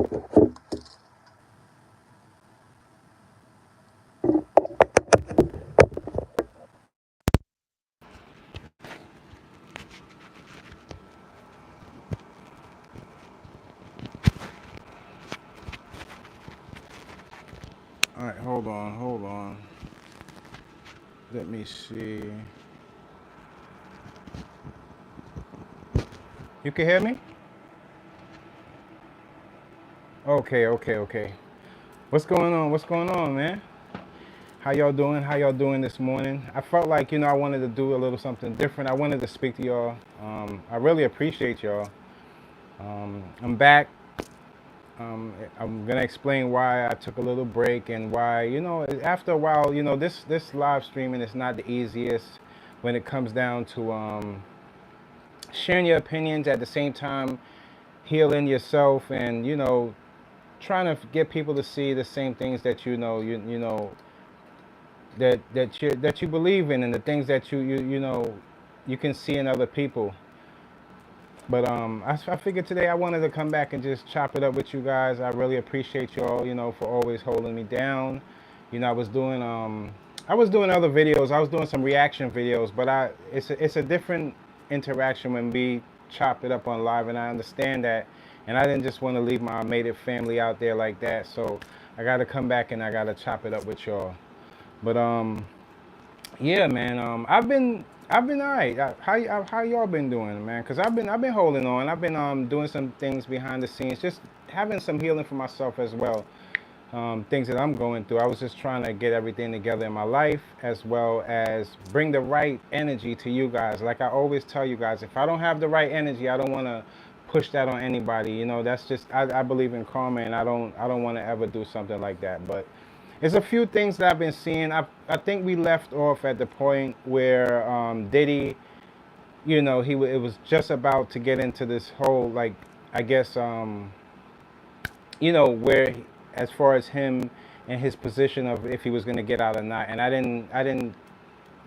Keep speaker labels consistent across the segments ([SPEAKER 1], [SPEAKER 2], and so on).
[SPEAKER 1] All right, hold on, hold on. Let me see. You can hear me? Okay, okay, okay. What's going on? What's going on, man? How y'all doing? How y'all doing this morning? I felt like, I wanted to do a little something different. I wanted to speak to y'all. I really appreciate y'all. I'm back. I'm gonna explain why I took a little break and why, after a while, this live streaming is not the easiest when it comes down to sharing your opinions at the same time healing yourself and trying to get people to see the same things that that you believe in and the things that you can see in other people. But I figured today I wanted to come back and just chop it up with you guys. I really appreciate y'all, for always holding me down. I was doing other videos. I was doing some reaction videos, but it's a different interaction when we chop it up on live, and I understand that. And I didn't just want to leave my mated family out there like that, so I got to come back and I got to chop it up with y'all. But yeah, man. I've been alright. How y'all been doing, man? Cause I've been holding on. I've been doing some things behind the scenes, just having some healing for myself as well. Things that I'm going through. I was just trying to get everything together in my life, as well as bring the right energy to you guys. Like I always tell you guys, if I don't have the right energy, I don't want to push that on anybody. That's just I believe in karma, and I don't want to ever do something like that. But there's a few things that I've been seeing. I think we left off at the point where Diddy, it was just about to get into this whole, like, I guess, where, as far as him and his position of if he was going to get out or not. And I didn't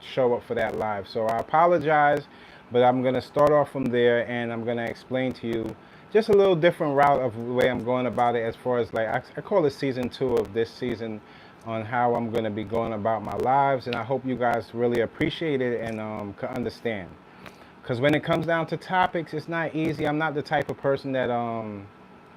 [SPEAKER 1] show up for that live, so I apologize. But I'm going to start off from there, and I'm going to explain to you just a little different route of the way I'm going about it, as far as, like, I call it season 2 of this season, on how I'm going to be going about my lives. And I hope you guys really appreciate it and can understand. Because when it comes down to topics, it's not easy. I'm not the type of person that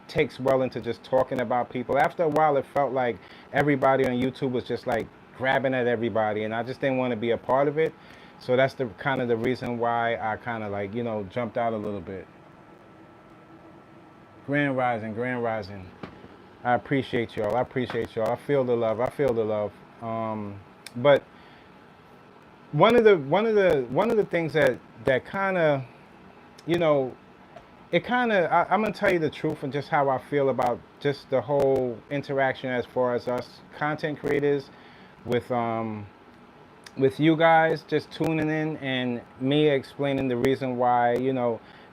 [SPEAKER 1] takes well into just talking about people. After a while, it felt like everybody on YouTube was just like grabbing at everybody, and I just didn't want to be a part of it. So that's the kind of the reason why I kind of, like, jumped out a little bit. Grand Rising, Grand Rising. I appreciate y'all. I appreciate y'all. I feel the love. I feel the love. But one of the things that kind of, you know I'm gonna tell you the truth and just how I feel about just the whole interaction, as far as us content creators with you guys just tuning in, and me explaining the reason why,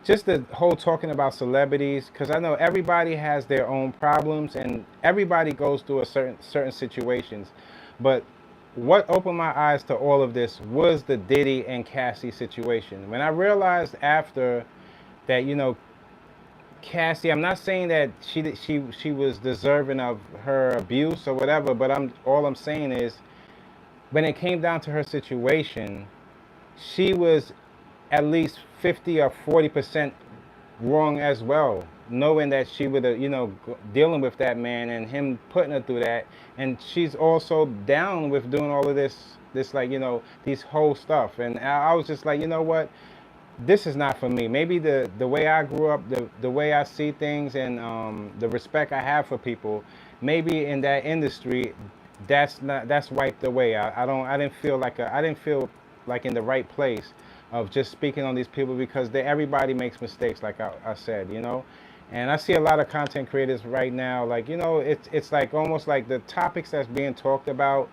[SPEAKER 1] just the whole talking about celebrities, because I know everybody has their own problems and everybody goes through a certain situations. But what opened my eyes to all of this was the Diddy and Cassie situation. When I realized after that, Cassie, I'm not saying that she was deserving of her abuse or whatever, but all I'm saying is, when it came down to her situation, she was at least 50 or 40% wrong as well, knowing that she would have, dealing with that man and him putting her through that. And she's also down with doing all of this, like, these whole stuff. And I was just like, you know what? This is not for me. Maybe the way I grew up, the way I see things, and the respect I have for people, maybe in that industry, that's wiped away. I didn't feel like in the right place of just speaking on these people, because everybody makes mistakes, like I said, And I see a lot of content creators right now, like, it's like almost like the topics that's being talked about,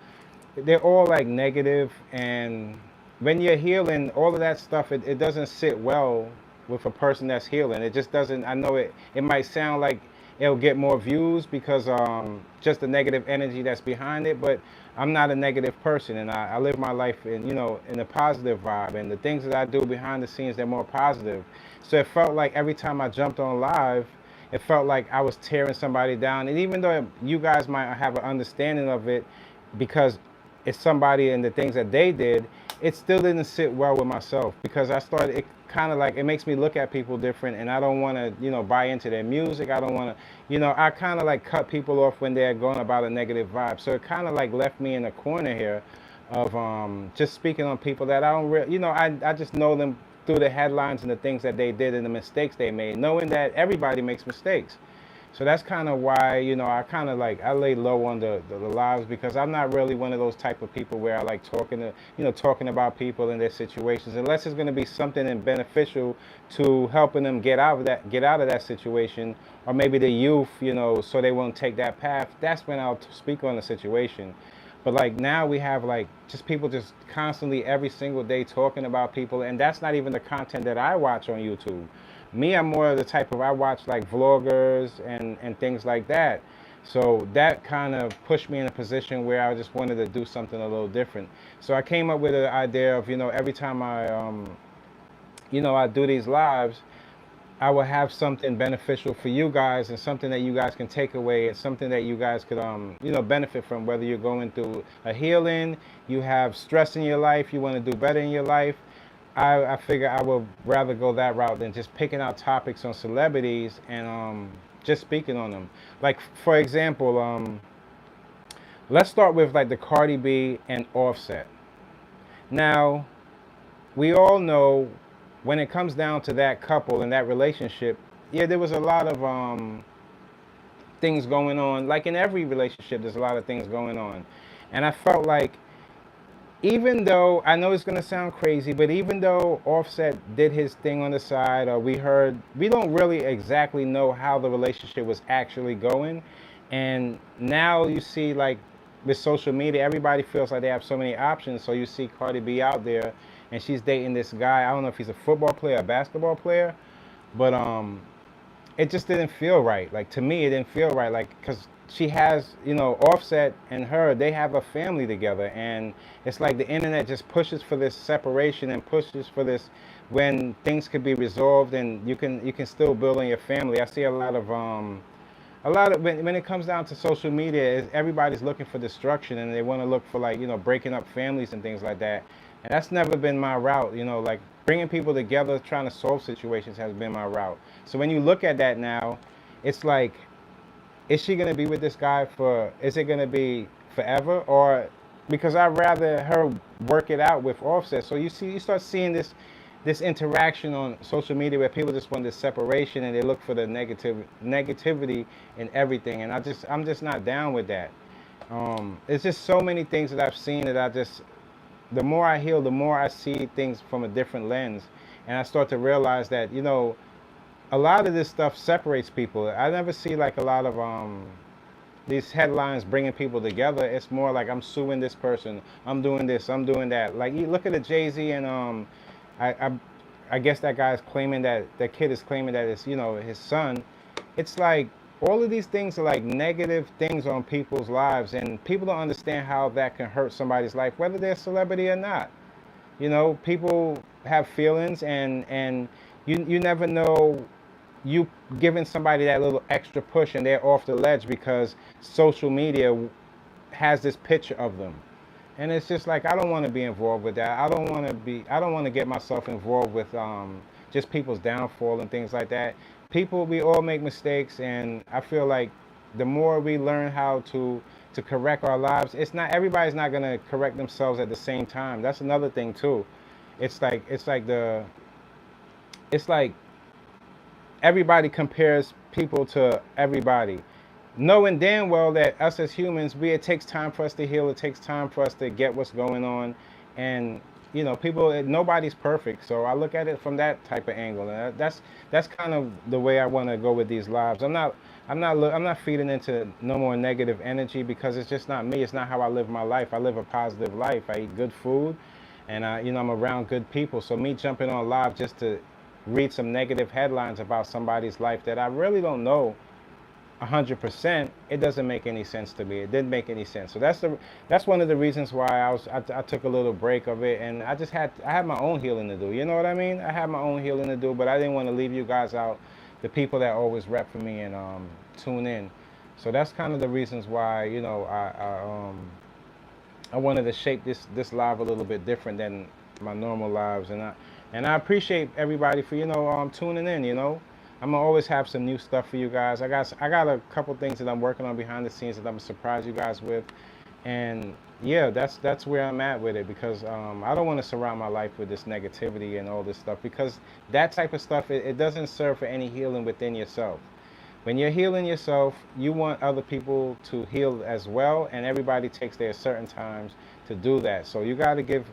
[SPEAKER 1] they're all like negative. And when you're healing, all of that stuff, it doesn't sit well with a person that's healing. It just doesn't. I know it might sound like it'll get more views because just the negative energy that's behind it, but I'm not a negative person, and I live my life in a positive vibe, and the things that I do behind the scenes, they're more positive. So it felt like every time I jumped on live, it felt like I was tearing somebody down. And even though you guys might have an understanding of it because it's somebody and the things that they did, it still didn't sit well with myself, because I started, it kind of like, it makes me look at people different, and I don't want to, buy into their music. I don't want to, I kind of like cut people off when they're going about a negative vibe. So it kind of like left me in a corner here of just speaking on people that I don't really, I just know them through the headlines and the things that they did and the mistakes they made, knowing that everybody makes mistakes. So that's kind of why, I kind of like, I lay low on the lives, because I'm not really one of those type of people where I like talking about people and their situations, unless it's going to be something beneficial to helping them get out of that situation, or maybe the youth, so they won't take that path. That's when I'll speak on the situation. But like now we have like just people just constantly every single day talking about people, and that's not even the content that I watch on YouTube. Me, I'm more of the type of, I watch like vloggers and things like that. So that kind of pushed me in a position where I just wanted to do something a little different. So I came up with the idea of, every time I do these lives, I will have something beneficial for you guys, and something that you guys can take away, and something that you guys could, benefit from, whether you're going through a healing, you have stress in your life, you want to do better in your life. I figure I would rather go that route than just picking out topics on celebrities and just speaking on them. Like, for example, let's start with like the Cardi B and Offset. Now, we all know when it comes down to that couple and that relationship, yeah, there was a lot of things going on. Like in every relationship, there's a lot of things going on. And I felt like, even though, I know it's going to sound crazy, but even though Offset did his thing on the side, or we don't really exactly know how the relationship was actually going. And now you see, like, with social media, everybody feels like they have so many options. So you see Cardi B out there, and she's dating this guy. I don't know if he's a football player, a basketball player, but it just didn't feel right. Like, to me, it didn't feel right. Like, because she has, Offset and her, they have a family together, and it's like the internet just pushes for this separation and pushes for this, when things could be resolved and you can still build on your family. I see a lot of when it comes down to social media, everybody's looking for destruction, and they want to look for, like, breaking up families and things like that. And that's never been my route. Like, bringing people together, trying to solve situations has been my route. So when you look at that now, it's like, is she going to be with this guy is it going to be forever? Or, because I'd rather her work it out with Offset. So you start seeing this interaction on social media where people just want this separation, and they look for the negativity in everything. And I'm just not down with that. It's just so many things that I've seen that the more I heal, the more I see things from a different lens. And I start to realize that, a lot of this stuff separates people. I never see like a lot of these headlines bringing people together. It's more like, I'm suing this person, I'm doing this, I'm doing that. Like, you look at the Jay-Z and I guess that guy's claiming that kid is claiming that it's, his son. It's like, all of these things are like negative things on people's lives, and people don't understand how that can hurt somebody's life, whether they're a celebrity or not. People have feelings, and you never know, you giving somebody that little extra push and they're off the ledge because social media has this picture of them. And it's just like, I don't want to be involved with that. I don't want to get myself involved with just people's downfall and things like that. We all make mistakes, and I feel like the more we learn how to correct our lives, everybody's not going to correct themselves at the same time. That's another thing too. It's like everybody compares people to everybody, knowing damn well that us as humans, it takes time for us to heal. It takes time for us to get what's going on. And, nobody's perfect. So I look at it from that type of angle. And that's kind of the way I want to go with these lives. I'm not feeding into no more negative energy, because it's just not me. It's not how I live my life. I live a positive life. I eat good food, and I'm around good people. So me jumping on live just to read some negative headlines about somebody's life that I really don't know 100%, it doesn't make any sense to me. It didn't make any sense. So that's one of the reasons why I took a little break of it, and I had my own healing to do. You know what I mean? I had my own healing to do, but I didn't want to leave you guys out the people that always rep for me and tune in. So that's kind of the reasons why, you know, I wanted to shape this live a little bit different than my normal lives, and I appreciate everybody for, you know, tuning in. You know, I'm gonna always have some new stuff for you guys. I got a couple things that I'm working on behind the scenes that I'm gonna surprise you guys with, and yeah, that's where I'm at with it, because I don't want to surround my life with this negativity and all this stuff, because that type of stuff, it doesn't serve for any healing within yourself. When you're healing yourself, you want other people to heal as well, and everybody takes their certain times to do that. So you got to give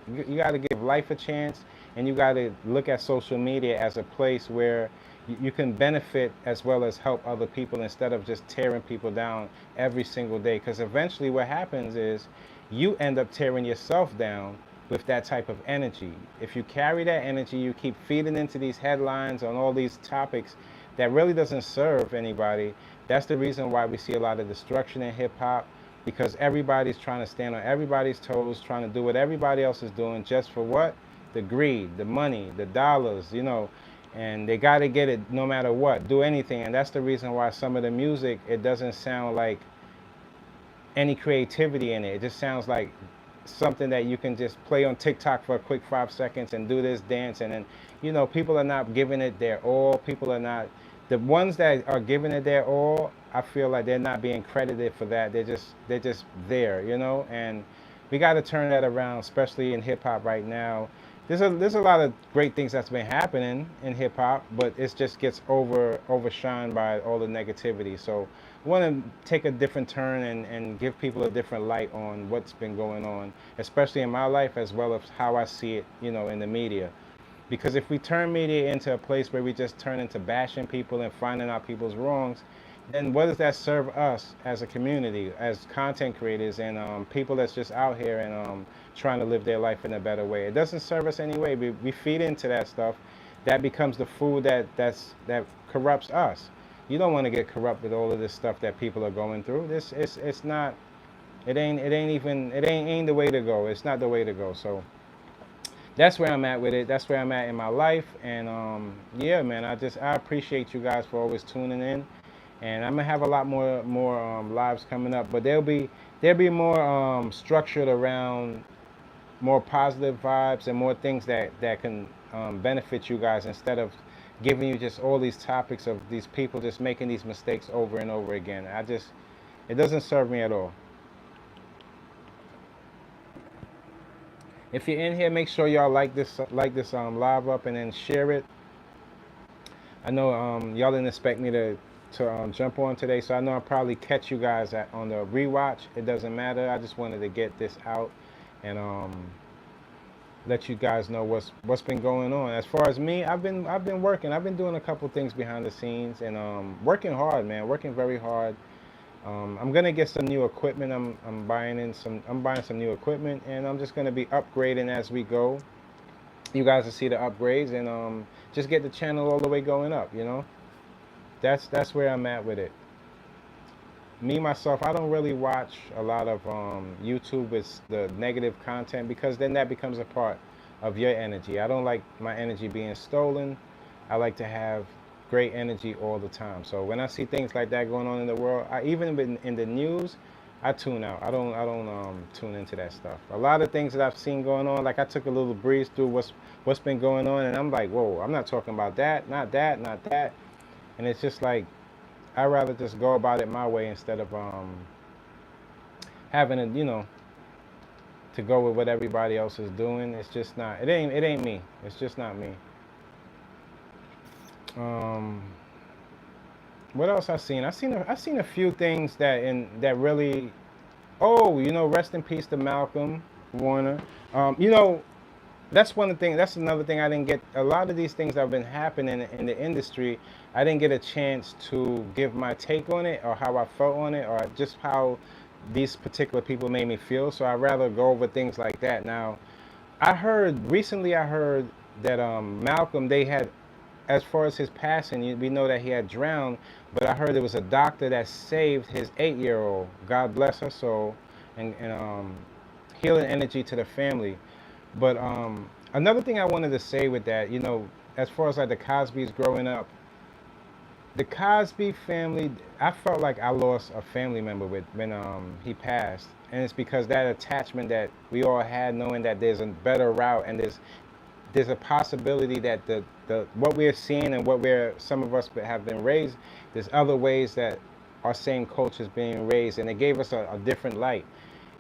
[SPEAKER 1] life a chance, and you got to look at social media as a place where you can benefit as well as help other people, instead of just tearing people down every single day. Because eventually what happens is you end up tearing yourself down with that type of energy. If you carry that energy, you keep feeding into these headlines on all these topics that really doesn't serve anybody. That's the reason why we see a lot of destruction in hip hop, because everybody's trying to stand on everybody's toes, trying to do what everybody else is doing, just for what? The greed, the money, the dollars, you know, and they got to get it no matter what, do anything. And that's the reason why some of the music, it doesn't sound like any creativity in it. It just sounds like something that you can just play on TikTok for a quick 5 seconds and do this dance, and then, you know, people are not giving it their all. People are not, the ones that are giving it their all, I feel like they're not being credited for that. They're just there, you know. And we got to turn that around, especially in hip hop right now. There's a lot of great things that's been happening in hip hop, but it just gets overshined by all the negativity. So I want to take a different turn and give people a different light on what's been going on, especially in my life, as well as how I see it, you know, in the media. Because if we turn media into a place where we just turn into bashing people and finding out people's wrongs, then what does that serve us as a community, as content creators, and people that's just out here and trying to live their life in a better way? It doesn't serve us anyway. We feed into that stuff. That becomes the food that corrupts us. You don't want to get corrupt with all of this stuff that people are going through. It's not. It ain't the way to go. It's not the way to go. So that's where I'm at with it. That's where I'm at in my life. And yeah, man, I appreciate you guys for always tuning in. And I'm gonna have a lot more lives coming up, but they'll be more structured around more positive vibes and more things that can benefit you guys, instead of giving you just all these topics of these people just making these mistakes over and over again. It doesn't serve me at all. If you're in here, make sure y'all like this live up, and then share it. I know y'all didn't expect me to jump on today, so I know I'll probably catch you guys on the rewatch. It doesn't matter. I just wanted to get this out and let you guys know what's been going on. As far as me, I've been working. I've been doing a couple things behind the scenes, and working hard, man. Working very hard. I'm gonna get some new equipment. I'm buying some new equipment, and I'm just gonna be upgrading as we go. You guys will see the upgrades, and just get the channel all the way going up, you know. That's where I'm at with it. Me myself, I don't really watch a lot of YouTube with the negative content, because then that becomes a part of your energy. I don't like my energy being stolen. I like to have great energy all the time. So when I see things like that going on in the world, even in the news, I tune out. I don't tune into that stuff. A lot of things that I've seen going on, like I took a little breeze through what's been going on, and I'm like, whoa, I'm not talking about that, not that, not that. And it's just like, I'd rather just go about it my way, instead of having to, you know, to go with what everybody else is doing. It's just not. It ain't me. It's just not me. What else I seen? I seen a few things that really. Oh, you know, rest in peace to Malcolm Warner. You know, that's another thing I didn't get. A lot of these things that have been happening in the industry, I didn't get a chance to give my take on it, or how I felt on it, or just how these particular people made me feel. So I'd rather go over things like that. Now, recently I heard that Malcolm, they had, as far as his passing, we know that he had drowned, but I heard there was a doctor that saved his 8-year-old. God bless her soul, and healing energy to the family. But another thing I wanted to say with that, you know, as far as like the Cosbys growing up, The Cosby family, I felt like I lost a family member with when he passed, and it's because that attachment that we all had, knowing that there's a better route and there's a possibility that the what we're seeing and what we're some of us have been raised, there's other ways that our same culture is being raised, and it gave us a different light.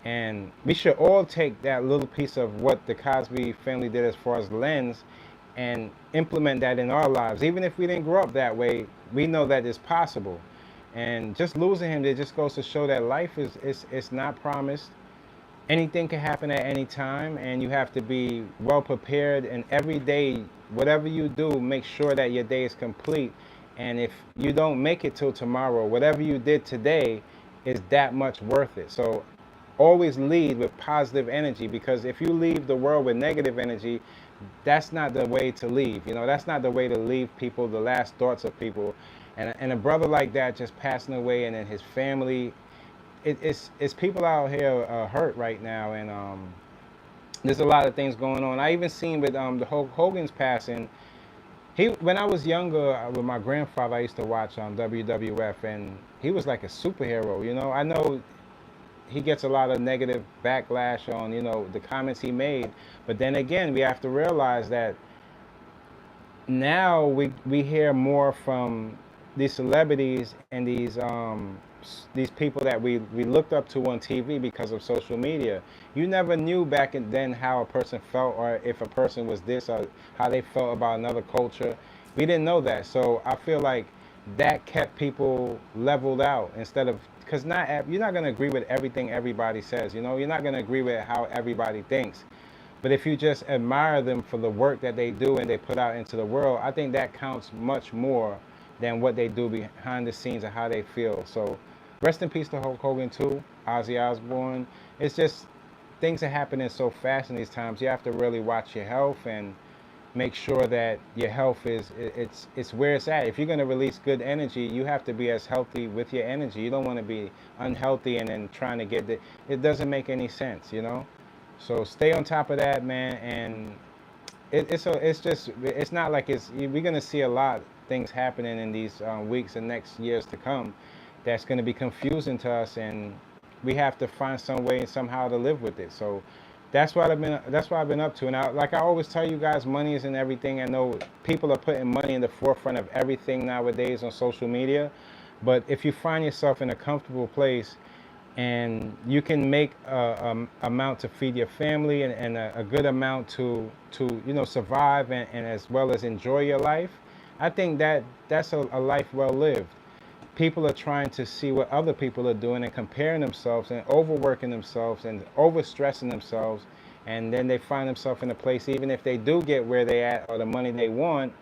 [SPEAKER 1] And we should all take that little piece of what the Cosby family did as far as lens and implement that in our lives. Even if we didn't grow up that way, we know that it's possible. And just losing him, it just goes to show that life is it's not promised. Anything can happen at any time, and you have to be well prepared. And every day, whatever you do, make sure that your day is complete. And if you don't make it till tomorrow, whatever you did today is that much worth it. So always lead with positive energy, because if you leave the world with negative energy, that's not the way to leave. You know, that's not the way to leave people, the last thoughts of people. And a brother like that just passing away, and then his family, it's people out here hurt right now, and there's a lot of things going on. I even seen with the Hulk Hogan's passing. He, when I was younger, with my grandfather, I used to watch WWF, and he was like a superhero. You know, I know he gets a lot of negative backlash on, you know, the comments he made, but then again, we have to realize that now we hear more from these celebrities and these people that we looked up to on TV because of social media. You never knew back then how a person felt, or if a person was this, or how they felt about another culture. We didn't know that. So I feel like that kept people leveled out, instead of, because you're not going to agree with everything everybody says. You know, you're not going to agree with how everybody thinks. But if you just admire them for the work that they do and they put out into the world, I think that counts much more than what they do behind the scenes and how they feel. So rest in peace to Hulk Hogan too, Ozzy Osbourne. It's just things are happening so fast in these times. You have to really watch your health and make sure that your health it's where it's at. If you're going to release good energy, you have to be as healthy with your energy. You don't want to be unhealthy and then trying to get it doesn't make any sense, you know. So stay on top of that, man. And it's not like we're gonna see a lot of things happening in these weeks and next years to come. That's gonna be confusing to us, and we have to find some way and somehow to live with it. So that's what I've been up to. And like I always tell you guys, money isn't everything. I know people are putting money in the forefront of everything nowadays on social media, but if you find yourself in a comfortable place and you can make a amount to feed your family, and a good amount to you know, survive, and as well as enjoy your life, I think that's a life well lived. People are trying to see what other people are doing and comparing themselves and overworking themselves and overstressing themselves, and then they find themselves in a place, even if they do get where they at or the money they want,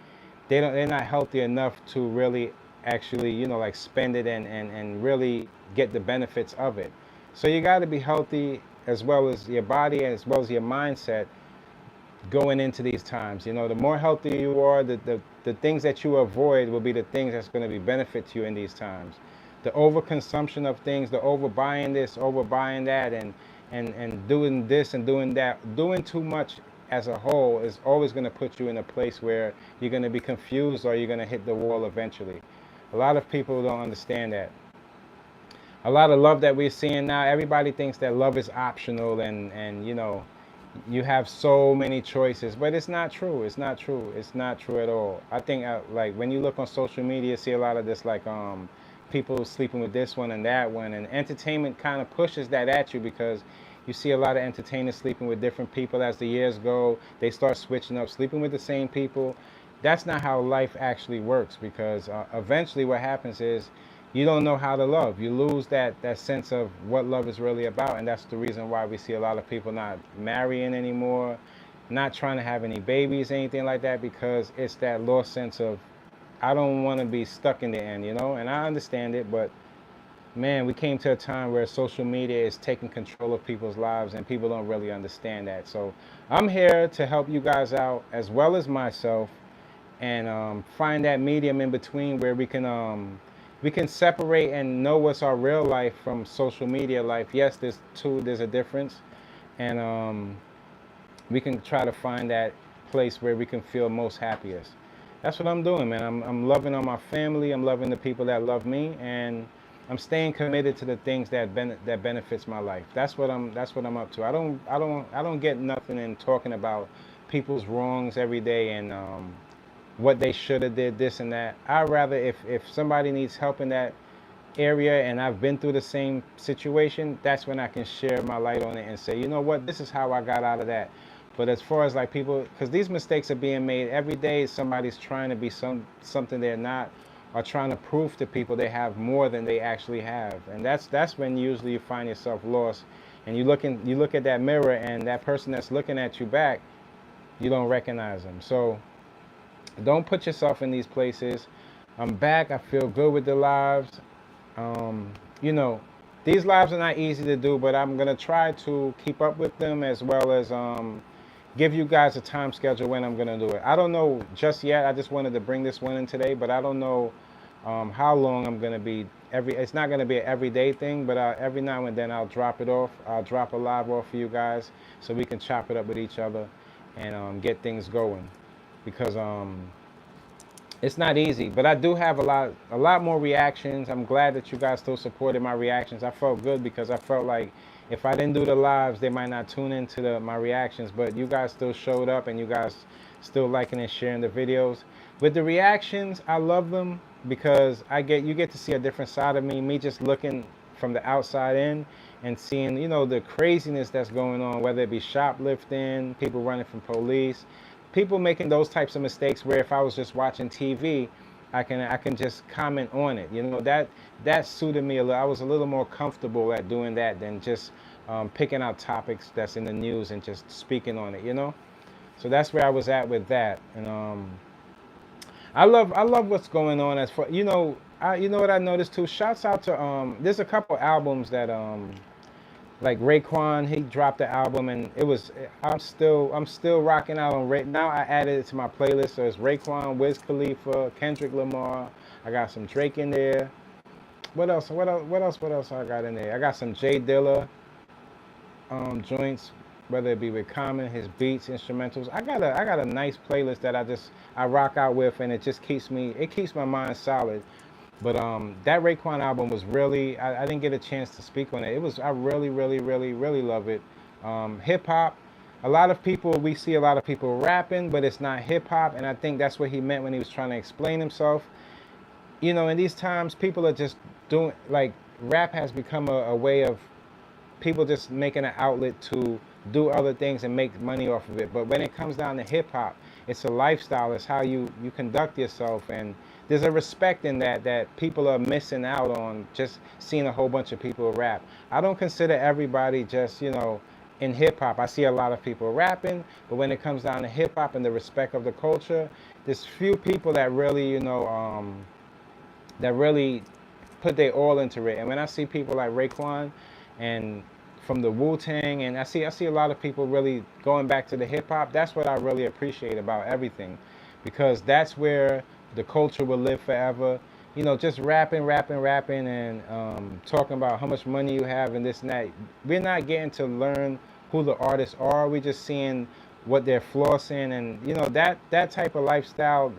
[SPEAKER 1] they're not healthy enough to really actually, you know, like spend it and really get the benefits of it. So you got to be healthy, as well as your body, as well as your mindset, going into these times. You know, the more healthy you are, the things that you avoid will be the things that's going to be benefit to you in these times. The overconsumption of things, the overbuying this, overbuying that, and doing this and doing that, doing too much as a whole is always going to put you in a place where you're going to be confused, or you're going to hit the wall eventually. A lot of people don't understand that. A lot of love that we're seeing now, everybody thinks that love is optional, and you know, you have so many choices, but it's not true. It's not true. It's not true at all. I think like when you look on social media, see a lot of this, like people sleeping with this one and that one, and entertainment kind of pushes that at you, because you see a lot of entertainers sleeping with different people. As the years go, they start switching up, sleeping with the same people. That's not how life actually works, because eventually what happens is you don't know how to love. You lose that sense of what love is really about, and that's the reason why we see a lot of people not marrying anymore, not trying to have any babies, anything like that, because it's that lost sense of, I don't want to be stuck in the end, you know. And I understand it, but man, we came to a time where social media is taking control of people's lives, and people don't really understand that. So I'm here to help you guys out, as well as myself, and find that medium in between where we can separate and know what's our real life from social media life. Yes, there's a difference, and we can try to find that place where we can feel most happiest. that's what I'm doing, man. I'm loving on my family. I'm loving the people that love me, and I'm staying committed to the things that benefits my life. That's what I'm up to. I don't get nothing in talking about people's wrongs every day and what they should have did this and that. I'd rather if somebody needs help in that area and I've been through the same situation, that's when I can share my light on it and say, you know what, this is how I got out of that. But as far as like people, because these mistakes are being made every day, somebody's trying to be something they're not, or trying to prove to people they have more than they actually have, and that's when usually you find yourself lost, and you look at that mirror, and that person that's looking at you back, you don't recognize them. So don't put yourself in these places. I'm back. I feel good with the lives. Um, you know, these lives are not easy to do, but I'm gonna try to keep up with them as well as give you guys a time schedule when I'm gonna do it. I don't know just yet. I just wanted to bring this one in today, but I don't know how long I'm gonna be. It's not gonna be an everyday thing, but every now and then I'll drop it off. I'll drop a live off for you guys so we can chop it up with each other and get things going because it's not easy, but I do have a lot more reactions. I'm glad that you guys still supported my reactions. I felt good because I felt like if I didn't do the lives, they might not tune into my reactions, but you guys still showed up and you guys still liking and sharing the videos. With the reactions, I love them because you get to see a different side of me just looking from the outside in and seeing, the craziness that's going on, whether it be shoplifting, people running from police, people making those types of mistakes where if I was just watching TV, I can just comment on it. That suited me a little. I was a little more comfortable at doing that than just picking out topics that's in the news and just speaking on it. So that's where I was at with that. And I love what's going on as for you know what I noticed too. Shouts out to there's a couple albums that like Raekwon, he dropped the album and I'm still rocking out on Ray. Now I added it to my playlist, so it's Raekwon, Wiz Khalifa, Kendrick Lamar. I got some Drake in there. What else? What else I got in there? I got some Jay Dilla joints, whether it be with Common, his beats, instrumentals. I got a nice playlist that I rock out with, and it keeps my mind solid. But that Raekwon album was really, I didn't get a chance to speak on it. I really, really, really, really love it. Hip hop, we see a lot of people rapping, but it's not hip hop, and I think that's what he meant when he was trying to explain himself. In these times, people are just doing, like, rap has become a way of people just making an outlet to do other things and make money off of it. But when it comes down to hip hop, it's a lifestyle. It's how you conduct yourself, and there's a respect in that people are missing out on just seeing a whole bunch of people rap. I don't consider everybody just in hip hop. I see a lot of people rapping, but when it comes down to hip hop and the respect of the culture, there's few people that really that really put their all into it. And when I see people like Raekwon and from the Wu-Tang, and I see a lot of people really going back to the hip hop, that's what I really appreciate about everything, because that's where the culture will live forever. Just rapping, and talking about how much money you have and this and that. We're not getting to learn who the artists are. We're just seeing what they're flossing, and that type of lifestyle.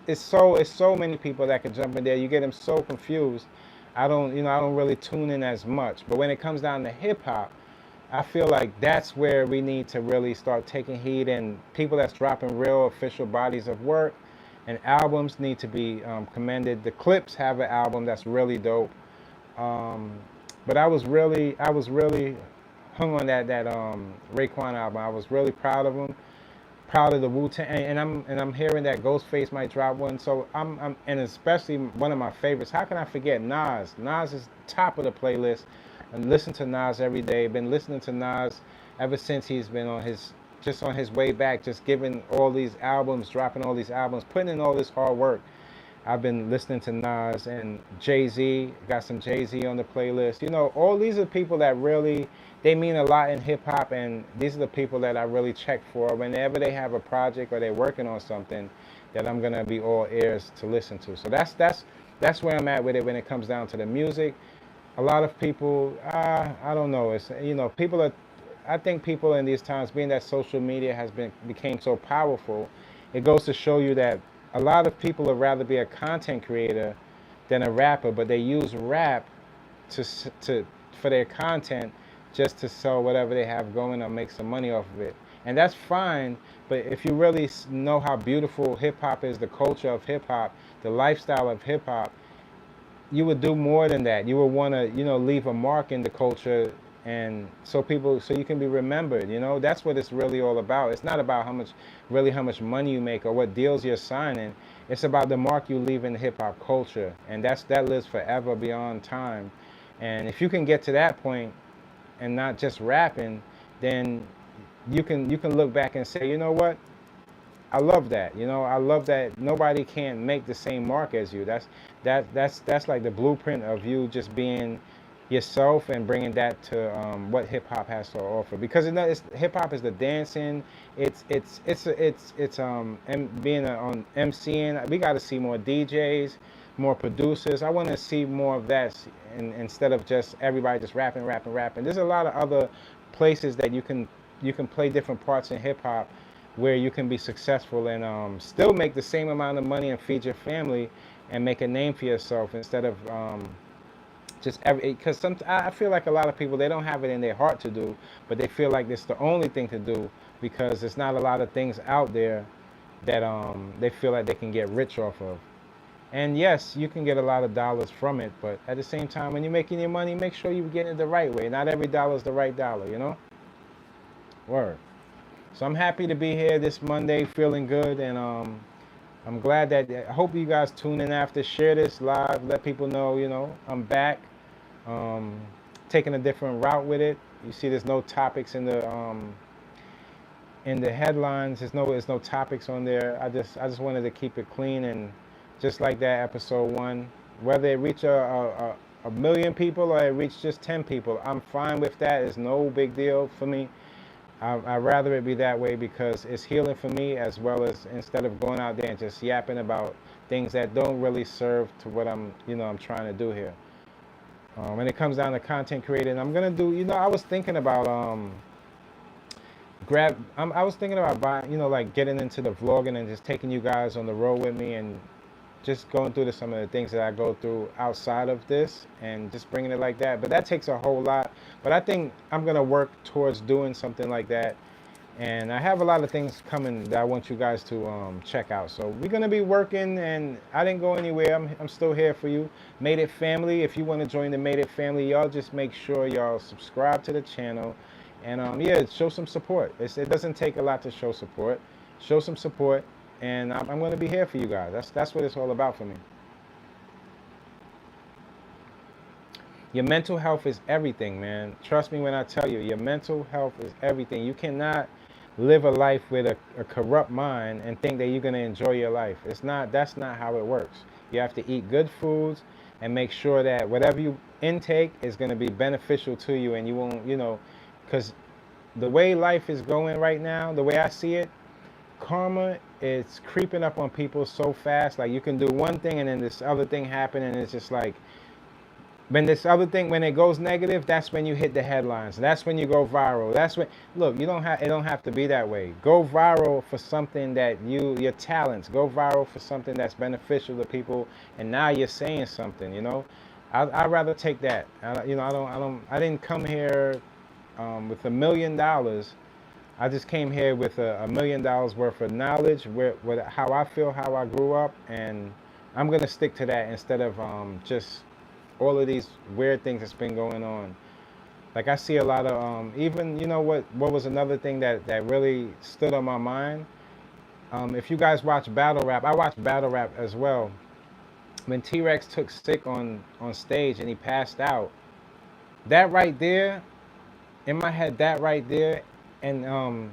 [SPEAKER 1] It's so many people that can jump in there. You get them so confused. I don't really tune in as much. But when it comes down to hip hop, I feel like that's where we need to really start taking heed, and people that's dropping real official bodies of work and albums need to be commended. The Clips have an album that's really dope. But I was really hung on that Raekwon album. I was really proud of him, proud of the Wu-Tang, and I'm hearing that Ghostface might drop one. So and especially one of my favorites. How can I forget Nas? Nas is top of the playlist. I listen to Nas every day. Been listening to Nas ever since he's been on his way back, just giving all these albums, dropping all these albums, putting in all this hard work. I've been listening to Nas and Jay-Z, got some Jay-Z on the playlist. All these are people that really, they mean a lot in hip hop, and these are the people that I really check for whenever they have a project or they're working on something that I'm gonna be all ears to listen to. So that's where I'm at with it when it comes down to the music. A lot of people, I don't know, it's I think people in these times, being that social media became so powerful, it goes to show you that a lot of people would rather be a content creator than a rapper, but they use rap to for their content, just to sell whatever they have going or make some money off of it. And that's fine, but if you really know how beautiful hip hop is, the culture of hip hop, the lifestyle of hip hop, you would do more than that. You would want to, leave a mark in the culture, and so you can be remembered. That's what it's really all about. It's not about how much money you make or what deals you're signing. It's about the mark you leave in the hip hop culture, and that lives forever beyond time. And if you can get to that point and not just rapping, then you can look back and say, you know what? I love that. I love that nobody can make the same mark as you. That's like the blueprint of you just being yourself and bringing that to what hip hop has to offer. Because hip hop is the dancing. And being on MCing. We got to see more DJs, more producers. I want to see more of that, instead of just everybody just rapping. There's a lot of other places that you can play different parts in hip hop, where you can be successful and still make the same amount of money and feed your family and make a name for yourself, instead of because I feel like a lot of people, they don't have it in their heart to do, but they feel like it's the only thing to do, because there's not a lot of things out there that they feel like they can get rich off of. And yes, you can get a lot of dollars from it, but at the same time, when you're making your money, make sure you're getting it the right way. Not every dollar is the right dollar, Word. So I'm happy to be here this Monday, feeling good, and I'm glad that, I hope you guys tune in after, share this live, let people know, I'm back, taking a different route with it. You see there's no topics in the headlines, there's no topics on there. I just wanted to keep it clean, and just like that episode 1, whether it reach a million people or it reach just 10 people, I'm fine with that. It's no big deal for me. I'd rather it be that way, because it's healing for me, as well as, instead of going out there and just yapping about things that don't really serve to what I'm trying to do here. When it comes down to content creating, I'm gonna do, I was thinking about I was thinking about buying, like getting into the vlogging and just taking you guys on the road with me, and just going through some of the things that I go through outside of this, and just bringing it like that. But that takes a whole lot. But I think I'm going to work towards doing something like that. And I have a lot of things coming that I want you guys to check out. So we're going to be working, and I didn't go anywhere. I'm still here for you. Made It family. If you want to join the Made It family, y'all just make sure y'all subscribe to the channel. And yeah, show some support. It doesn't take a lot to show support. Show some support. And I'm going to be here for you guys. That's what it's all about for me. Your mental health is everything, man. Trust me when I tell you, your mental health is everything. You cannot live a life with a corrupt mind and think that you're going to enjoy your life. That's not how it works. You have to eat good foods and make sure that whatever you intake is going to be beneficial to you, and you won't, because the way life is going right now, the way I see it, karma is creeping up on people so fast. Like, you can do one thing and then this other thing happen, and it's just like, when this other thing, when it goes negative, that's when you hit the headlines. That's when you go viral. That's when, look, it don't have to be that way. Go viral for something that your talents. Go viral for something that's beneficial to people, and now you're saying something. I'd rather take that. I didn't come here with $1 million. I just came here with $1 million worth of knowledge, how I feel, how I grew up, and I'm gonna stick to that instead of just all of these weird things that's been going on. Like, I see a lot of even, what was another thing that really stood on my mind. If you guys watch battle rap, I watch battle rap as well. When T-Rex took sick on stage and he passed out, that right there, in my head, that right there. And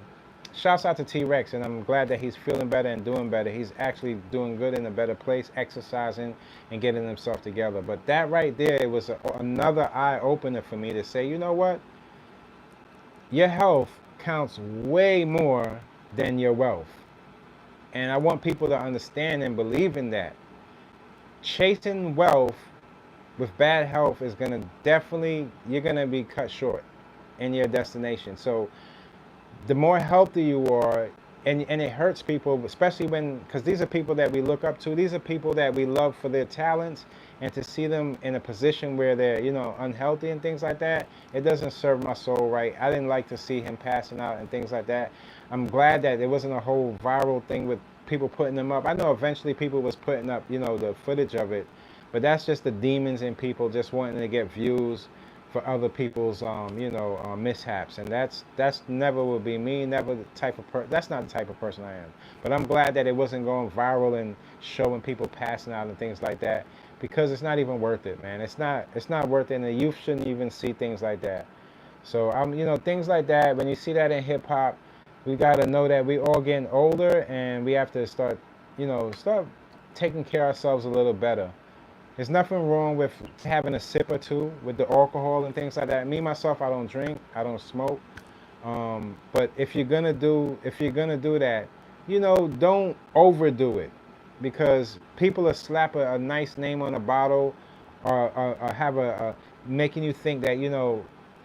[SPEAKER 1] shouts out to T-Rex, and I'm glad that he's feeling better and doing better. He's actually doing good, in a better place, exercising and getting himself together. But that right there, it was another eye-opener for me to say, you know what? Your health counts way more than your wealth. And I want people to understand and believe in that. Chasing wealth with bad health is going to you're going to be cut short in your destination. So the more healthy you are, and it hurts people, especially because these are people that we look up to. These are people that we love for their talents, and to see them in a position where they're, unhealthy and things like that, it doesn't serve my soul right. I didn't like to see him passing out and things like that. I'm glad that there wasn't a whole viral thing with people putting them up. I know eventually people was putting up, the footage of it, but that's just the demons in people just wanting to get views for other people's mishaps, and that's never will be me. Never the type of that's not the type of person I am. But I'm glad that it wasn't going viral and showing people passing out and things like that, because it's not even worth it, man. It's not worth it, and the youth shouldn't even see things like that. So things like that, when you see that in hip hop, we got to know that we all getting older, and we have to start taking care of ourselves a little better. There's nothing wrong with having a sip or two with the alcohol and things like that. Me myself, I don't drink, I don't smoke. But if you're gonna do that, don't overdo it, because people will slap a nice name on a bottle, or have making you think that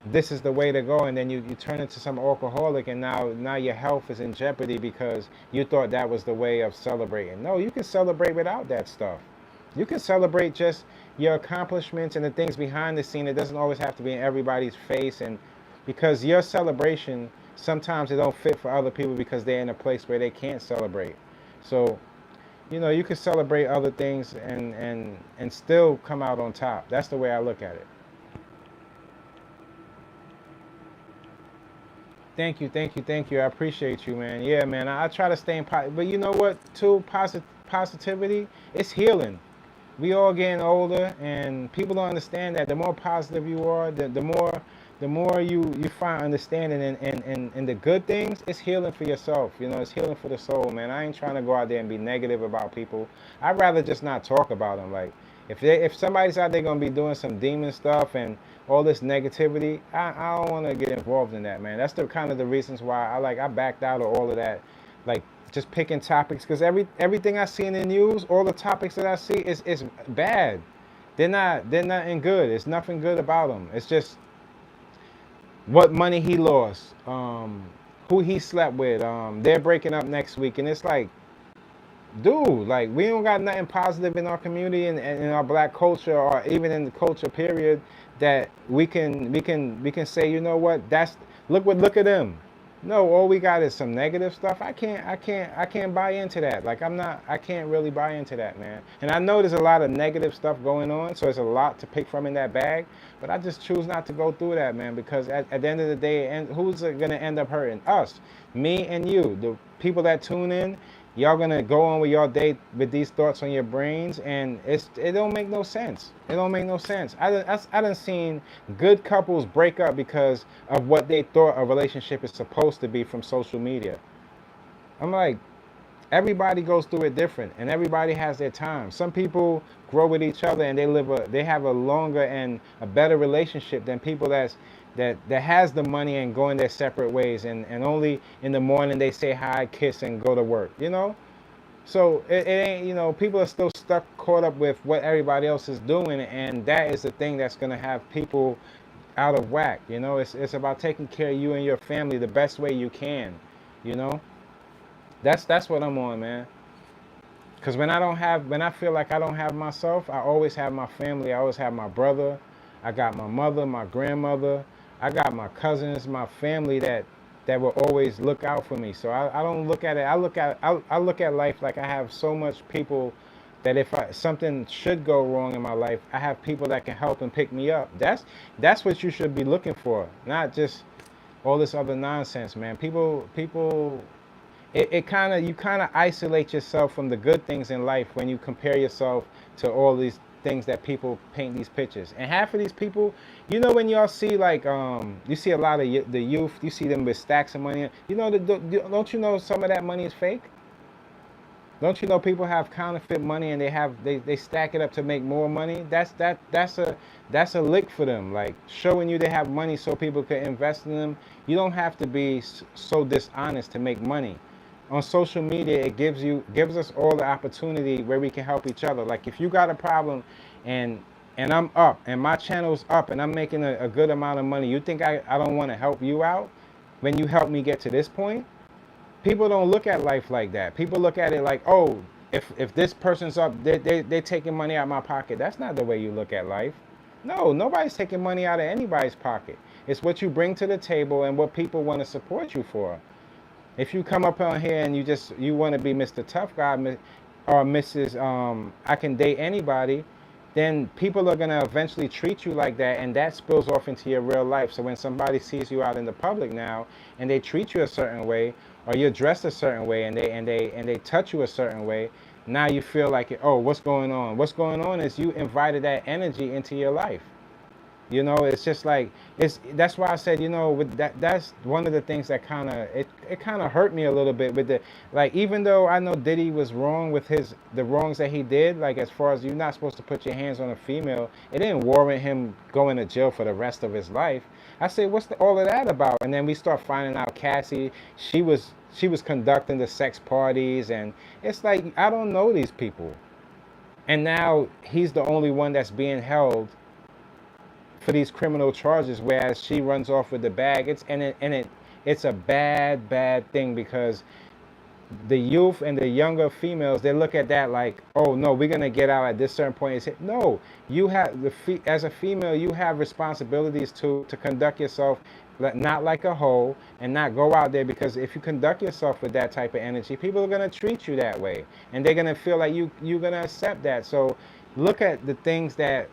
[SPEAKER 1] this is the way to go, and then you turn into some alcoholic, and now your health is in jeopardy because you thought that was the way of celebrating. No, you can celebrate without that stuff. You can celebrate just your accomplishments and the things behind the scene. It doesn't always have to be in everybody's face, and because your celebration, sometimes it don't fit for other people because they're in a place where they can't celebrate. So, you can celebrate other things and still come out on top. That's the way I look at it. Thank you, thank you, thank you. I appreciate you, man. Yeah, man. I try to stay in but you know what? Too, positivity, it's healing. We all getting older, and people don't understand that the more positive you are, the more you find understanding in the good things. It's healing for yourself. It's healing for the soul, man. I ain't trying to go out there and be negative about people. I'd rather just not talk about them. Like, if somebody's out there gonna be doing some demon stuff and all this negativity, I don't want to get involved in that, man. That's the kind of the reasons why I backed out of all of that, like just picking topics, because everything I see in the news, all the topics that I see is bad. They're nothing good. It's nothing good about them. It's just what money he lost, who he slept with. They're breaking up next week, and it's like, dude, like, we don't got nothing positive in our community and in our black culture, or even in the culture period, that we can say, you know what, look at them. No, all we got is some negative stuff. I can't buy into that. Like, I can't really buy into that, man. And I know there's a lot of negative stuff going on, so there's a lot to pick from in that bag, but I just choose not to go through that, man, because at the end of the day, and who's gonna end up hurting? Us, me and you, the people that tune in. Y'all gonna go on with your day with these thoughts on your brains, and it don't make no sense. It don't make no sense. I done seen good couples break up because of what they thought a relationship is supposed to be from social media. I'm like, everybody goes through it different, and everybody has their time. Some people grow with each other, and they have a longer and a better relationship than people that has the money and going their separate ways, and only in the morning they say hi, kiss, and go to work. So it ain't, people are still stuck, caught up with what everybody else is doing, and that is the thing that's gonna have people out of whack. It's about taking care of you and your family the best way you can. You know, that's what I'm on, man. Because when I feel like I don't have myself, I always have my family. I always have my brother. I got my mother, my grandmother. I got my cousins, my family that will always look out for me. So I don't look at it. I look at life like I have so much people that if something should go wrong in my life, I have people that can help and pick me up. That's what you should be looking for, not just all this other nonsense, man. You kind of isolate yourself from the good things in life when you compare yourself to all these things that people paint these pictures. And half of these people, when y'all see, like, you see a lot of the youth, you see them with stacks of money. Don't you know some of that money is fake? Don't you know people have counterfeit money, and they stack it up to make more money? That's a lick for them, like showing you they have money so people can invest in them. You don't have to be so dishonest to make money. On social media, it gives us all the opportunity where we can help each other. Like, if you got a problem and I'm up and my channel's up and I'm making a good amount of money, you think I don't want to help you out when you help me get to this point? People don't look at life like that. People look at it like, oh, if this person's up, they're taking money out of my pocket. That's not the way you look at life. No, nobody's taking money out of anybody's pocket. It's what you bring to the table and what people want to support you for. If you come up on here and you want to be Mr. Tough Guy or Mrs. I can date anybody, then people are gonna eventually treat you like that, and that spills off into your real life. So when somebody sees you out in the public now and they treat you a certain way, or you're dressed a certain way, and they touch you a certain way, now you feel like, oh, what's going on? What's going on is you invited that energy into your life. You know, it's just like that's why I said, you know, with that's one of the things that kind of it kind of hurt me a little bit with the, like, even though I know Diddy was wrong with the wrongs that he did, like as far as you're not supposed to put your hands on a female, it didn't warrant him going to jail for the rest of his life. I said, what's all of that about? And then we start finding out Cassie, she was conducting the sex parties, and it's like, I don't know these people, and now he's the only one that's being held for these criminal charges, whereas she runs off with the bag. It's a bad thing, because the youth and the younger females, they look at that like, oh no, we're gonna get out at this certain point. It's, no, you have as a female, you have responsibilities to conduct yourself not like a hoe, and not go out there, because if you conduct yourself with that type of energy, people are gonna treat you that way, and they're gonna feel like you're gonna accept that. So look at the things that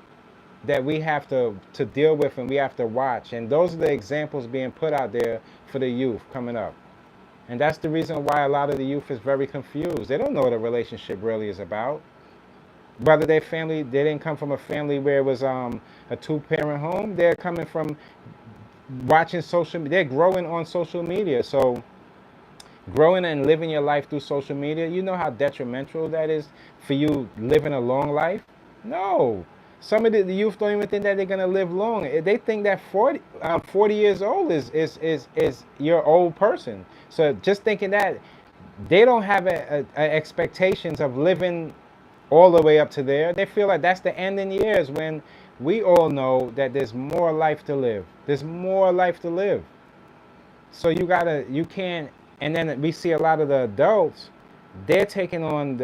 [SPEAKER 1] we have to deal with, and we have to watch, and those are the examples being put out there for the youth coming up. And that's the reason why a lot of the youth is very confused. They don't know what a relationship really is about. Whether they didn't come from a family where it was a two-parent home. They're coming from watching social media. They're growing on social media. So growing and living your life through social media, you know how detrimental that is for you living a long life? No. Some of the youth don't even think that they're gonna live long. They think that 40 years old is your old person. So just thinking that, they don't have expectations of living all the way up to there. They feel like that's the end in years, when we all know that there's more life to live. There's more life to live. So you can't, and then we see a lot of the adults, they're taking on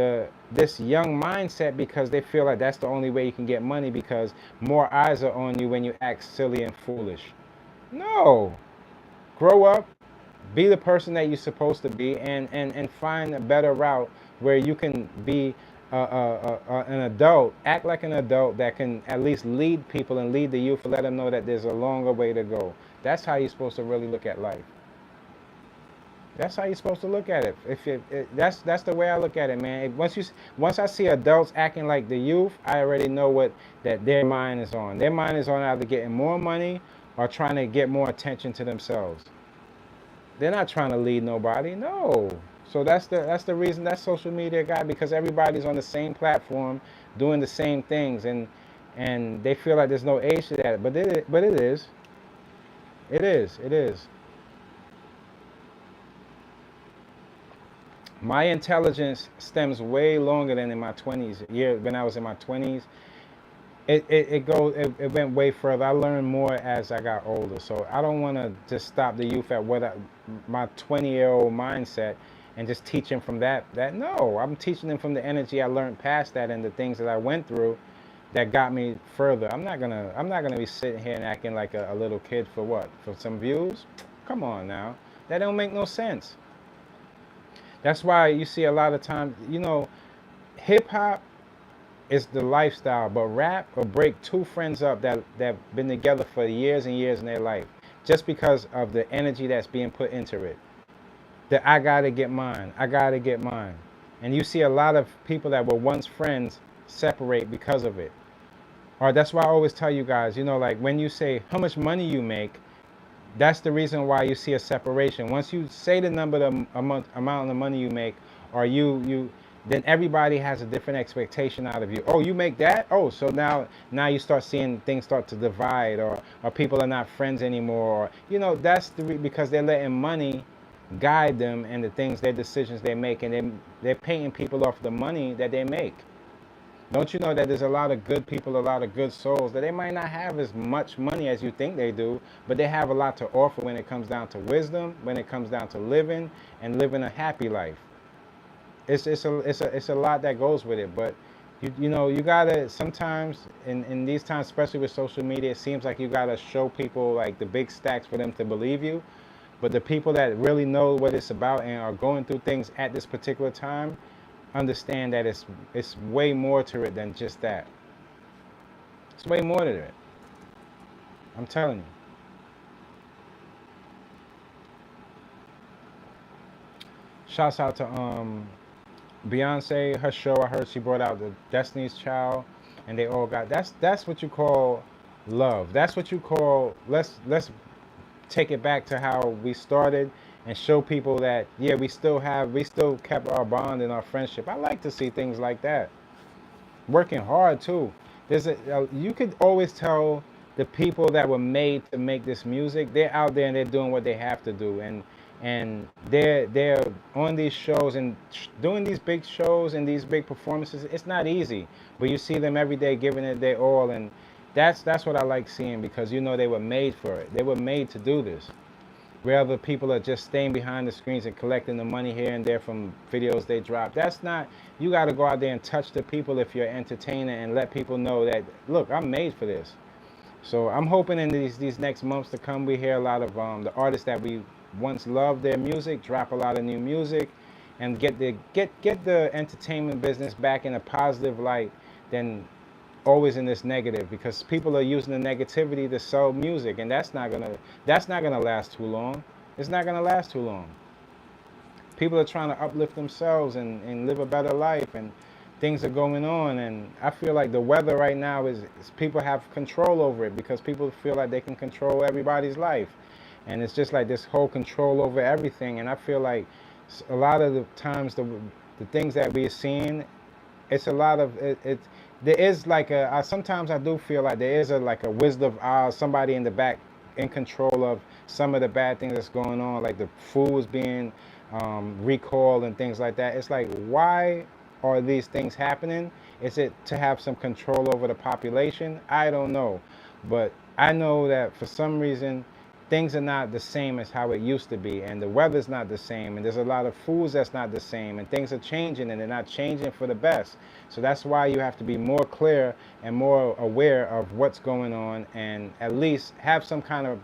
[SPEAKER 1] this young mindset, because they feel like that's the only way you can get money, because more eyes are on you when you act silly and foolish. No. Grow up, be the person that you're supposed to be, and find a better route where you can be an adult, act like an adult that can at least lead people and lead the youth, and let them know that there's a longer way to go. That's how you're supposed to really look at life. That's how you're supposed to look at it. That's the way I look at it, man. Once I see adults acting like the youth, I already know that their mind is on. Their mind is on either getting more money or trying to get more attention to themselves. They're not trying to lead nobody. No. So that's the reason that social media got, because everybody's on the same platform doing the same things, and they feel like there's no age to that. But it is. It is. My intelligence stems way longer than in my 20s. When I was in my 20s, it went way further. I learned more as I got older. So I don't want to just stop the youth at my 20-year-old mindset and just teach them from that. No, I'm teaching them from the energy I learned past that, and the things that I went through that got me further. I'm not gonna be sitting here and acting like a little kid for what? For some views? Come on now. That don't make no sense. That's why you see a lot of times, hip hop is the lifestyle, but rap will break two friends up that been together for years and years in their life, just because of the energy that's being put into it. That I gotta get mine. And you see a lot of people that were once friends separate because of it. Or that's why I always tell you guys, like when you say how much money you make, that's the reason why you see a separation. Once you say the number, amount of money you make, or then everybody has a different expectation out of you. Oh, you make that? Oh, so now you start seeing things start to divide, or people are not friends anymore. That's because they're letting money guide them and their decisions they make, and they're paying people off the money that they make. Don't you know that there's a lot of good people, a lot of good souls that they might not have as much money as you think they do, but they have a lot to offer when it comes down to wisdom, when it comes down to living and living a happy life. It's a lot that goes with it, but you know you gotta sometimes in these times, especially with social media, it seems like you gotta show people like the big stacks for them to believe you. But the people that really know what it's about and are going through things at this particular time understand that it's way more to it than just that. It's way more to it. I'm telling you. Shouts out to Beyonce, her show. I heard she brought out the Destiny's Child, and they all got that's what you call love. That's what you call let's take it back to how we started and show people that yeah we still kept our bond and our friendship. I like to see things like that. Working hard too. You could always tell the people that were made to make this music. They're out there and they're doing what they have to do, and they're on these shows and doing these big shows and these big performances. It's not easy, but you see them every day giving it their all, and that's what I like seeing, because you know they were made for it. They were made to do this. Where other people are just staying behind the screens and collecting the money here and there from videos they drop. That's not, you got to go out there and touch the people if you're an entertainer and let people know that, look, I'm made for this. So I'm hoping in these next months to come, we hear a lot of the artists that we once loved their music, drop a lot of new music, and get the entertainment business back in a positive light than always in this negative, because people are using the negativity to sell music, and that's not gonna last too long. It's not gonna last too long. People are trying to uplift themselves and live a better life, and things are going on, and I feel like the weather right now is people have control over it because people feel like they can control everybody's life, and it's just like this whole control over everything. And I feel like a lot of the times the things that we're seeing, it's a lot of it there is like sometimes I do feel like there is like a Wizard of Oz, somebody in the back in control of some of the bad things that's going on, like the foods being recalled and things like that. It's like, why are these things happening? Is it to have some control over the population? I don't know, but I know that for some reason things are not the same as how it used to be, and the weather's not the same, and there's a lot of foods that's not the same, and things are changing, and they're not changing for the best. So that's why you have to be more clear and more aware of what's going on, and at least have some kind of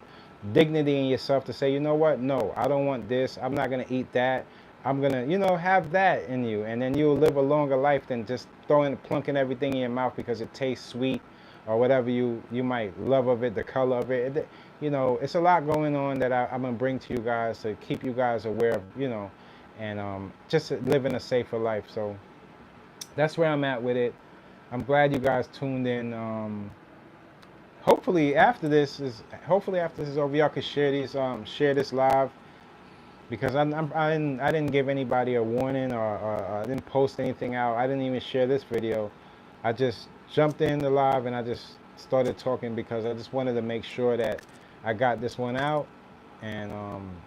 [SPEAKER 1] dignity in yourself to say, you know what, no, I don't want this, I'm not going to eat that, I'm going to, have that in you, and then you'll live a longer life than just plunking everything in your mouth because it tastes sweet, or whatever you might love of it, the color of it. It's a lot going on that I'm going to bring to you guys to keep you guys aware of, and just living a safer life. So that's where I'm at with it. I'm glad you guys tuned in. Hopefully after this is over, y'all can share this live, because I didn't give anybody a warning, or I didn't post anything out. I didn't even share this video. I just jumped in the live and I just started talking because I just wanted to make sure that I got this one out. And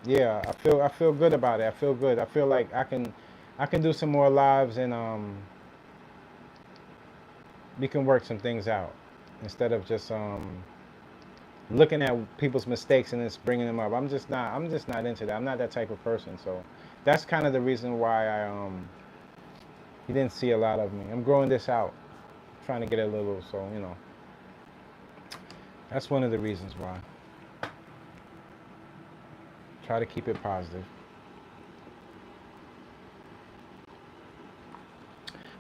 [SPEAKER 1] yeah, I feel good about it. I feel good. I feel like I can do some more lives, and we can work some things out instead of just looking at people's mistakes and just bringing them up. I'm just not into that. I'm not that type of person. So that's kind of the reason why you didn't see a lot of me. I'm growing this out, trying to get a little, so that's one of the reasons why. Try to keep it positive.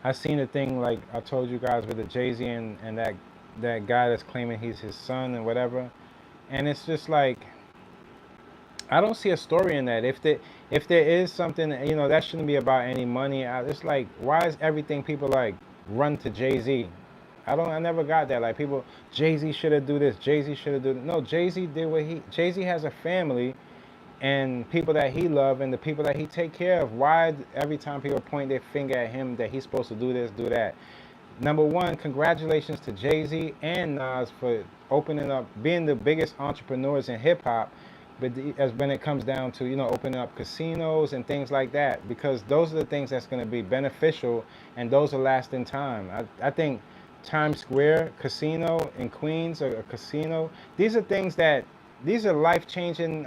[SPEAKER 1] I seen a thing like I told you guys with the Jay-Z and that guy that's claiming he's his son and whatever, and it's just like, I don't see a story in that. If there is something, that shouldn't be about any money. It's like, why is everything people like run to Jay-Z? I never got that. Like, people, Jay-Z should have do this, Jay-Z should have do that. No, Jay-Z did Jay-Z has a family and people that he love and the people that he take care of. Why every time people point their finger at him that he's supposed to do this, do that? Number one, congratulations to Jay-Z and Nas for opening up, being the biggest entrepreneurs in hip-hop, But as when it comes down to, opening up casinos and things like that, because those are the things that's going to be beneficial, and those are lasting time. I think Times Square casino in Queens, a casino, these are things that, these are life-changing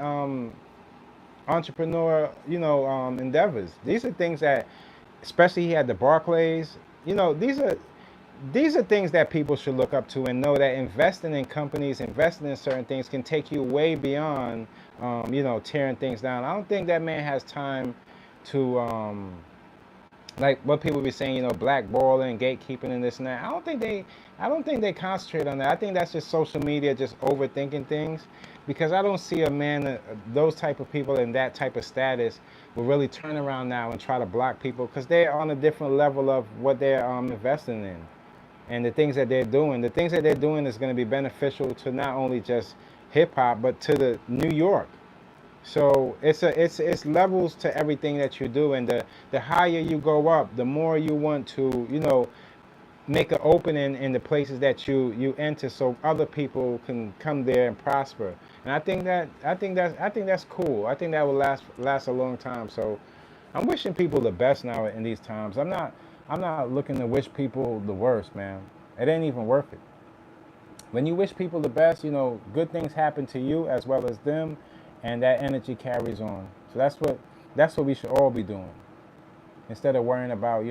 [SPEAKER 1] entrepreneur, endeavors. These are things that, especially he had the Barclays. These are things that people should look up to and know that investing in companies, investing in certain things can take you way beyond, tearing things down. I don't think that man has time to, like what people be saying, blackballing, gatekeeping, and this and that. I don't think they concentrate on that. I think that's just social media, just overthinking things, because I don't see a man, those type of people in that type of status will really turn around now and try to block people, because they're on a different level of what they're investing in. And the things that they're doing, is going to be beneficial to not only just hip hop, but to the New York. So it's levels to everything that you do, and the higher you go up, the more you want to, make an opening in the places that you enter, so other people can come there and prosper. And I think that's cool. I think that will last a long time. So I'm wishing people the best now in these times. I'm not looking to wish people the worst, man. It ain't even worth it. When you wish people the best, good things happen to you as well as them, and that energy carries on. So that's what we should all be doing. Instead of worrying about,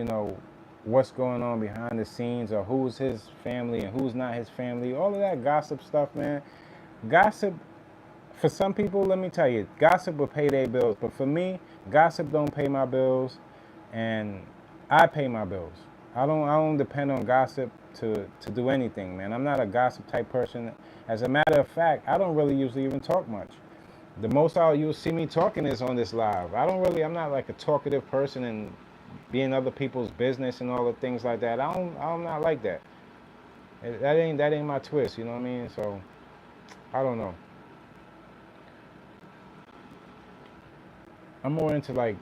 [SPEAKER 1] what's going on behind the scenes, or who's his family and who's not his family. All of that gossip stuff, man. Gossip, for some people, let me tell you, gossip will pay their bills. But for me, gossip don't pay my bills, and I pay my bills. I don't depend on gossip to do anything, man. I'm not a gossip type person. As a matter of fact, I don't really usually even talk much. The most you'll see me talking is on this live. I'm not like a talkative person and be in other people's business and all the things like that. I'm not like that. That ain't my twist, you know what I mean? So I don't know. I'm more into like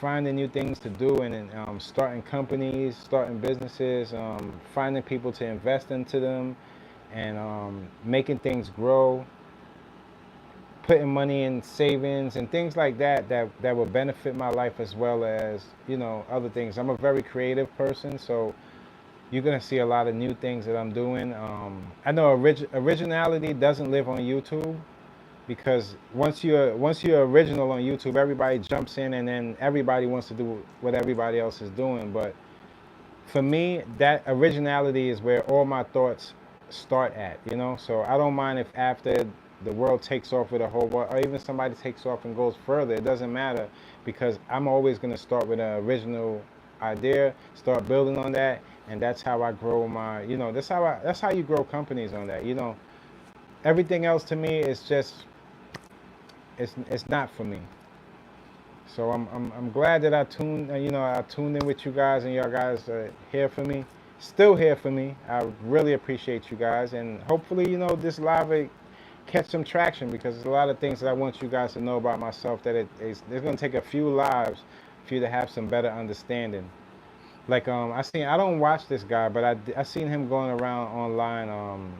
[SPEAKER 1] finding new things to do, and starting companies, starting businesses, finding people to invest into them, and making things grow, putting money in savings and things like that will benefit my life, as well as, other things. I'm a very creative person, so you're gonna see a lot of new things that I'm doing. I know originality doesn't live on YouTube, because once you're original on YouTube, everybody jumps in, and then everybody wants to do what everybody else is doing. But for me, that originality is where all my thoughts start at, So I don't mind if after the world takes off with a whole world, or even somebody takes off and goes further. It doesn't matter, because I'm always going to start with an original idea, start building on that, and that's how I grow my, that's how you grow companies on that, Everything else to me is just, it's not for me. So I'm glad that I tuned in with you guys, and y'all guys are here for me, still here for me. I really appreciate you guys, and hopefully, this live will catch some traction, because there's a lot of things that I want you guys to know about myself, that it's going to take a few lives for you to have some better understanding. Like I don't watch this guy, but I seen him going around online.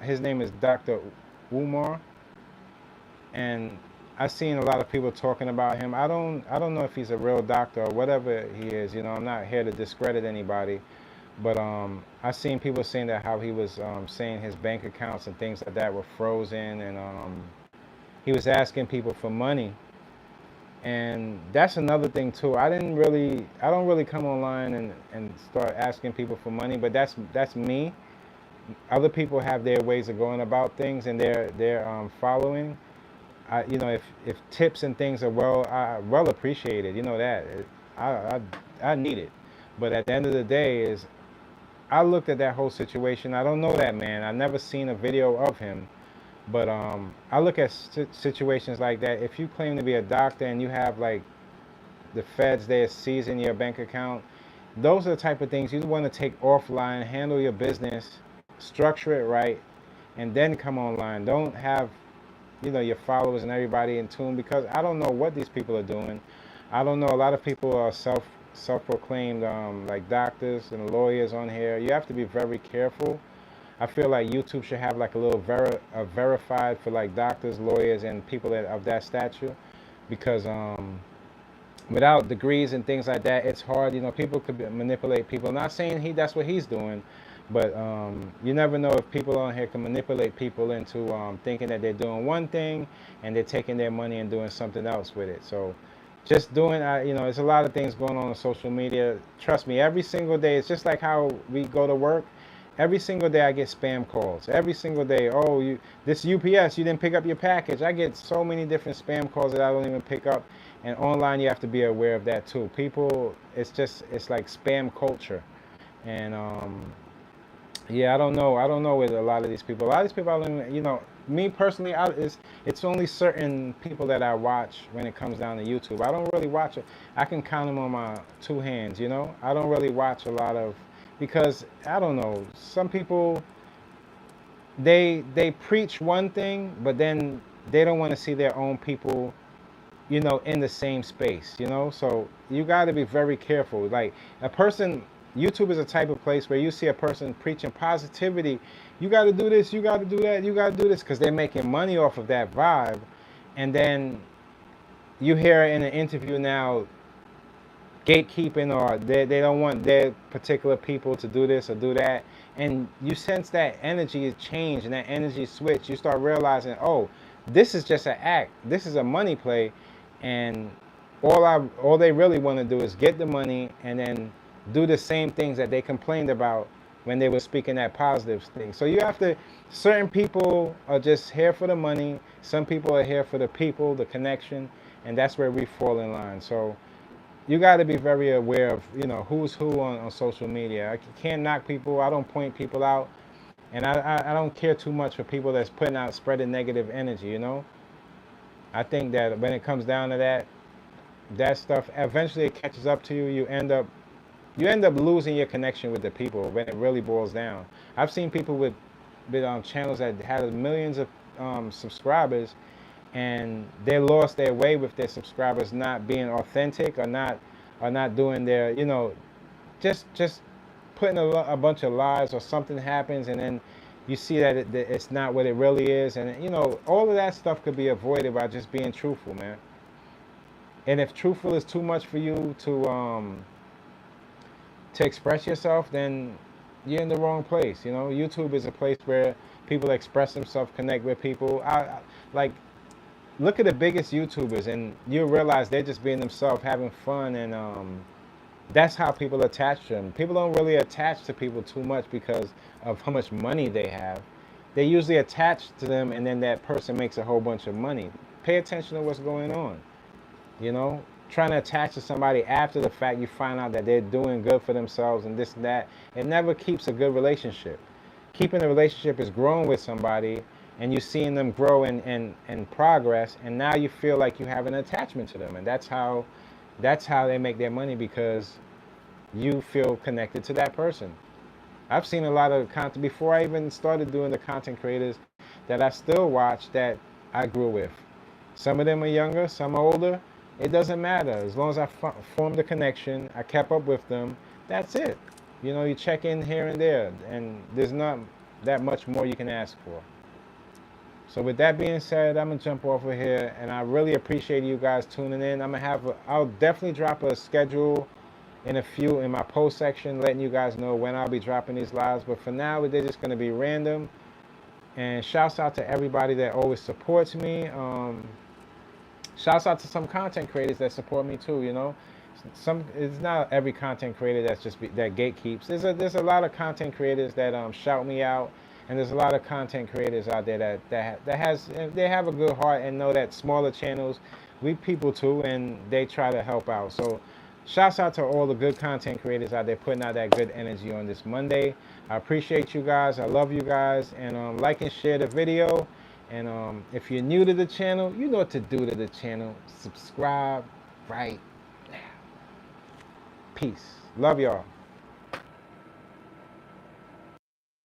[SPEAKER 1] His name is Dr. Umar, and I've seen a lot of people talking about him. I don't know if he's a real doctor or whatever he is. I'm not here to discredit anybody, but I've seen people saying that how he was saying his bank accounts and things like that were frozen, and he was asking people for money. And that's another thing too. I don't really come online and start asking people for money, but that's me. Other people have their ways of going about things, and their following. If tips and things are well appreciated, that I need it. But at the end of the day, I looked at that whole situation. I don't know that man. I've never seen a video of him, but I look at situations like that. If you claim to be a doctor and you have like the feds there seizing your bank account, those are the type of things you want to take offline, handle your business, structure it right, and then come online. Don't have your followers and everybody in tune, because I don't know what these people are doing. I don't know. A lot of people are self-proclaimed like doctors and lawyers on here. You have to be very careful. I feel like YouTube should have like a little verified for like doctors, lawyers, and people of that stature, because without degrees and things like that, it's hard. You know, people could manipulate people. Not saying that's what he's doing, but you never know if people on here can manipulate people into thinking that they're doing one thing and they're taking their money and doing something else with it. So just doing, you know, there's a lot of things going on social media. Trust me, every single day, it's just like how we go to work. Every single day I get spam calls. Every single day, oh, this UPS, you didn't pick up your package. I get so many different spam calls that I don't even pick up. And online, you have to be aware of that too. People, it's like spam culture. And yeah, I don't know with a lot of these people. A lot of these people, I don't even, you know, me personally, it's only certain people that I watch when it comes down to YouTube. I don't really watch it. I can count them on my two hands, you know. I don't really watch a lot of, because I don't know, some people, they preach one thing, but then they don't want to see their own people, you know, in the same space, you know. So you got to be very careful. Like a person, YouTube is a type of place where you see a person preaching positivity. You got to do this, you got to do that, you got to do this, because they're making money off of that vibe. And then you hear in an interview now, gatekeeping, or they don't want their particular people to do this or do that. And you sense that energy is changed and that energy switch. You start realizing, oh, this is just an act. This is a money play. And all they really want to do is get the money and then do the same things that they complained about when they were speaking that positive thing. So you have to, certain people are just here for the money. Some people are here for the people, the connection, and that's where we fall in line. So you got to be very aware of, you know, who's who on social media. I can't knock people. I don't point people out. And I don't care too much for people that's putting out, spreading negative energy, you know. I think that when it comes down to that stuff, eventually it catches up to you. You end up losing your connection with the people when it really boils down. I've seen people with channels that had millions of subscribers, and they lost their way with their subscribers not being authentic, or not doing their, you know, just putting a bunch of lies, or something happens and then you see that it's not what it really is. And you know, all of that stuff could be avoided by just being truthful, man. And if truthful is too much for you to express yourself, then you're in the wrong place. You know, YouTube is a place where people express themselves, connect with people. Like, look at the biggest YouTubers, and you realize they're just being themselves, having fun, and that's how people attach to them. People don't really attach to people too much because of how much money they have. They usually attach to them, and then that person makes a whole bunch of money. Pay attention to what's going on. You know, trying to attach to somebody after the fact, you find out that they're doing good for themselves and this and that. It never keeps a good relationship. Keeping a relationship is growing with somebody, and you're seeing them grow and progress, and now you feel like you have an attachment to them, and that's how they make their money, because you feel connected to that person. I've seen a lot of content before I even started doing the content creators that I still watch that I grew with. Some of them are younger, some are older. It doesn't matter. As long as I formed a connection, I kept up with them, that's it. You know, you check in here and there, and there's not that much more you can ask for. So with that being said, I'm gonna jump off of here, and I really appreciate you guys tuning in. I'll definitely drop a schedule in my post section, letting you guys know when I'll be dropping these lives. But for now, they're just gonna be random. And shouts out to everybody that always supports me. Shouts out to some content creators that support me too. You know, it's not every content creator that's that gatekeeps. There's a lot of content creators that shout me out. And there's a lot of content creators out there they have a good heart and know that smaller channels, we people too, and they try to help out. So shouts out to all the good content creators out there putting out that good energy on this Monday. I appreciate you guys. I love you guys. And like and share the video. And if you're new to the channel, you know what to do to the channel. Subscribe right now. Peace. Love y'all.